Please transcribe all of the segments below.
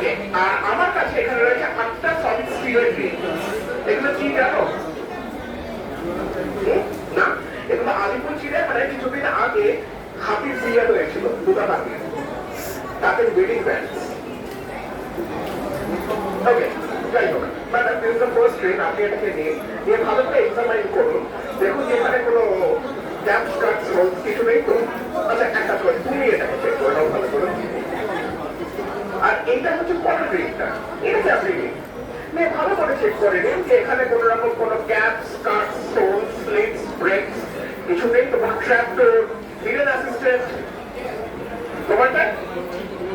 ওকে, আর আমার কাছে এখানে রয়েছে 8টা সলিড স্টিলের রিং। এগুলো কি জানো? না, এগুলো আলিপুর চিড়িয়াখানায় কিছুদিন আগে হাতির বিয়ে হয়েছিল, দুটা হাতি, তাদের ওয়েডিং ব্যান্ড। ওকে, যাই হোক, madam this is the first ring. আপনি এটাকে নিয়ে ভালো করে এক্সামাইন করুন, দেখুন যেখানে কোনো গ্যাপস কাটস হোলস কিছু নেই তো। আচ্ছা, একটা কাজ করে তুমি এটাকে চেক করে নাও ভালো করে। আর এইটা হচ্ছে পরের রিংটা, এটাকে আপনি নিয়ে ভালো করে চেক করে নিন যে এখানে কোনো রকম কোনো gaps cuts holes slips breaks কিছু নেই তো। কোনো ট্র্যাপডোর, মিরর অ্যাসিস্ট্যান্ট, তোমারটা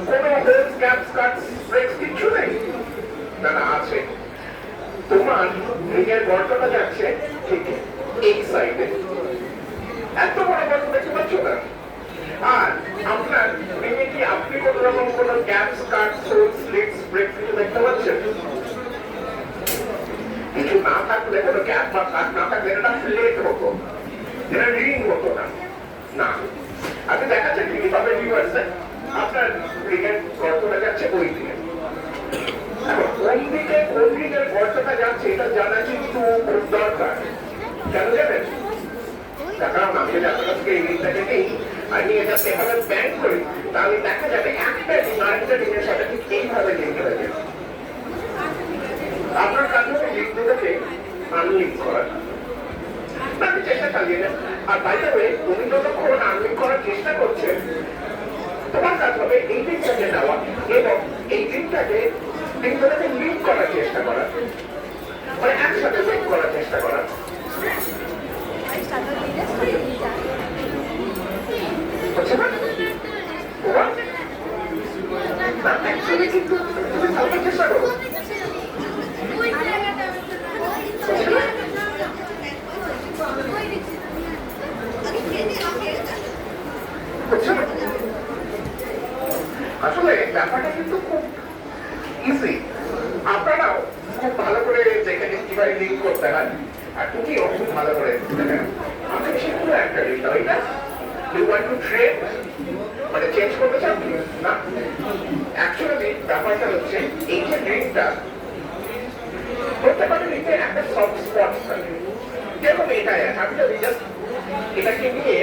কোনো হোলস গ্যাপস কাটস ব্রেকস কিছু নেই? না না, আছে। তোমার রিংয়ের গর্তটা যাচ্ছে ঠিক এই সাইডে, এত বড় গর্ত দেখতে পাচ্ছ না? আর আপনার রিংয়ে কি আপনি কোনো রকম কোনো gaps cuts holes slips breaks কিছু দেখতে পাচ্ছেন? কিছু না থাকলে, কোনো গ্যাপ বা কাট না থাকলে এটা প্লেট হতো, এটা রিং হতো না। না, আপনি দেখাচ্ছেন ঠিকই, তবে ভিউয়ার্সে আপনার রিংয়ের গর্তটা যাচ্ছে ওই দিকে। এখন কোন দিকে কোন রিংয়ের গর্তটা যাচ্ছে এটা জানা কিন্তু খুব দরকার। কেন জানেন? কারণ আমি যদি আপনার কাছে এই রিংটাকে নিই আর নিয়ে যাতে এভাবে ব্যাংক করি, তাহলে দেখা যাবে একটা রিং আরেকটা রিংয়ের সাথে ঠিক এইভাবে লিঙ্ক হয়ে যাবে। আপনার কাজ হচ্ছে রিং দুটোকে আনলিঙ্ক করা। আপনি চেষ্টা চালিয়ে যান। আর বাই দ্য ওয়ে, তুমি যতক্ষণ আনলিঙ্ক করার চেষ্টা করছেন, তোমার কাজ হবে এই রিংটাকে নেওয়া এবং এই রিংটাকে রিংগুলোকে লিঙ্ক করার চেষ্টা করা, মানে একসাথে লিঙ্ক করার চেষ্টা করা। হচ্ছে না? অ্যাকচুয়ালি কিন্তু তুমি ভালো চেষ্টা করো। আসলে ব্যাপারটা কিন্তু খুব ইজি, আপনারাও খুব ভালো করে দেখে নিন কিভাবে লিঙ্ক করতে হয়। আর তুমিও খুব ভালো করে দেখেন। আমি সেগুলো একটা রিং দাও, এটা ইউ ওয়ান্ট টু ট্রেড, মানে চেঞ্জ করতে চান না? অ্যাকচুয়ালি ব্যাপারটা হচ্ছে এই যে রিংটা, প্রত্যেকটা রিংয়ে একটা সফট স্পট থাকে, যেরকম এটাই আছে। আমি যদি জাস্ট এটাকে নিয়ে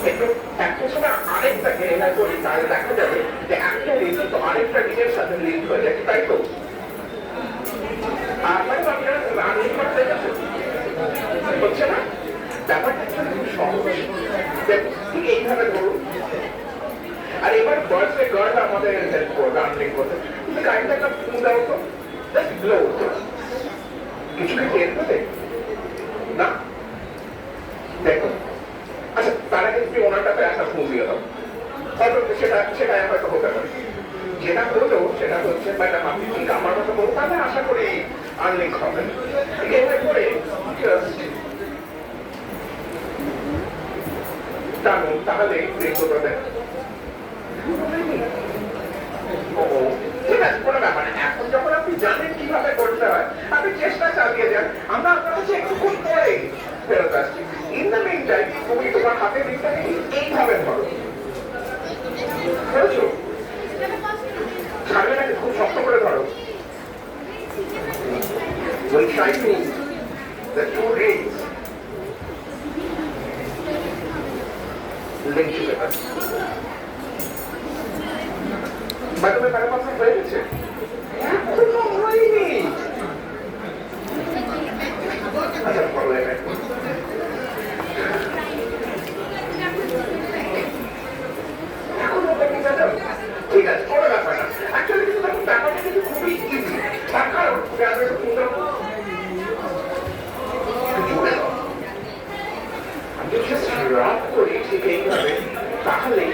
একটু একটা সময় আরেকটাকে এরা করি, তাহলে দেখা যাবে যে একটা রিং তো আরেকটা রিংয়ের সাথে লিঙ্ক হয়ে যাচ্ছে, তাই তো? আর মানে আপনারা আনলিঙ্ক করতে যাচ্ছেন, হচ্ছে না? ব্যাপারটা খুব সহজ, ঠিক এইভাবে ধরুন। আর এবার বয়সের গার্ড আমাদের হেল্প করবে আনলিঙ্ক করতে। কিন্তু গাড়িটা একটা ফু দাও তো, জাস্ট ব্লো হতো, কিছু কি টের পেতে না? দেখো, আচ্ছা, তার আগে তুমি ওনারটাতে একটা ফোন দিয়ে দাও, হয়তো সেটা হয়তো হতে পারে। যেটা করলো সেটা হচ্ছে ম্যাডাম আপনি ঠিক আমার কথা বলুন, তাহলে আশা করি আনলিঙ্ক হবে। এভাবে করে জানুন, তাহলে ঠিক আছে, কোনো ব্যাপার না। এখন যখন আপনি জানেন কিভাবে করতে হয়, আপনি চেষ্টা চালিয়ে যান। আমরা আপনার কাছে একটুক্ষণ পরে ফেরত আসছি। ইন দ্য মিন টাইম তুমি তোমার হাতে রিংটাকে এইভাবে ধরো, বুঝেছো? ছাড়বে নাকি, খুব শক্ত করে ধরো। We'll try to the two rings link together. By the way, তারা কথা হয়ে গেছে? এখনো হয়নি। আচ্ছা, ভালো লাগে। ঠিক আছে, কোনো ব্যাপার না। অ্যাকচুয়ালি কিন্তু দেখুন, ব্যাপারটা কিন্তু খুবই ইজি। তার কারণ আমি জাস্ট রাব করি ঠিক এইভাবে, তাহলে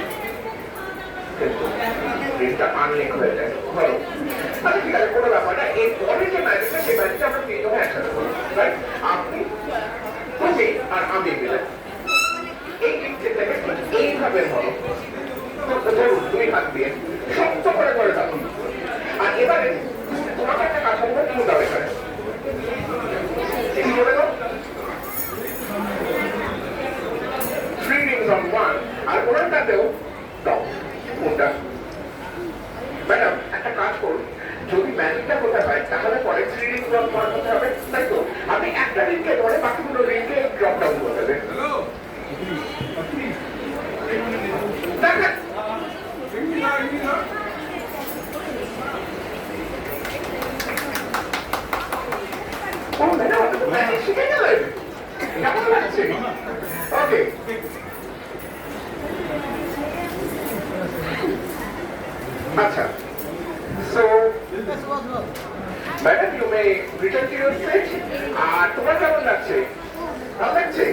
রিংটা আনলিঙ্ক হয়ে যায়। ভালো, আচ্ছা ঠিক আছে, কোনো ব্যাপার না। এর পরে যে ম্যাজিকটা, সেই ম্যাজিকটা আমরা তিনজনে একসাথে করবো, রাইট? আপনি, তুমি আর আমি মিলে এই রিংটাকে এইভাবে ধরো, ধরুন দুই হাত দিয়ে শক্ত করে ধরে থাকুন। আর এবারে তোমাকে একটা কাজ করবো, তুমি দাও এখানে, বলে দাও 3 rings on 1, আর ওনারটাতেও দাও কোনটা ম্যাডাম একটা কাজ করুন যদি ম্যাজিকটা কোথায় পাই তাহলে পরের রিডিং ড্রপ করতে হবে তাই তো আপনি একটা রিংকে ধরে বাকিগুলো রিংকে ড্রপ ডাউন করে দেবেন দেখেন ও ম্যাডাম আপনি তো ম্যাজিক শিখে গেলেন কেমন লাগছে ওকে আচ্ছা so madam you may return to your seat আর তোমার কেমন লাগছে ভালো লাগছে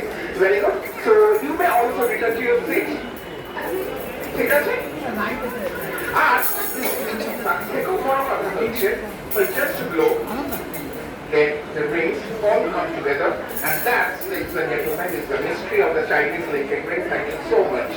very good so you may also return to your seat ঠিক আছে আর থেকেও বড় কথা হচ্ছে ওই just blow then the rings all come together and that's, ladies and gentlemen, is the mystery of the Chinese linking ring. Thank you so much.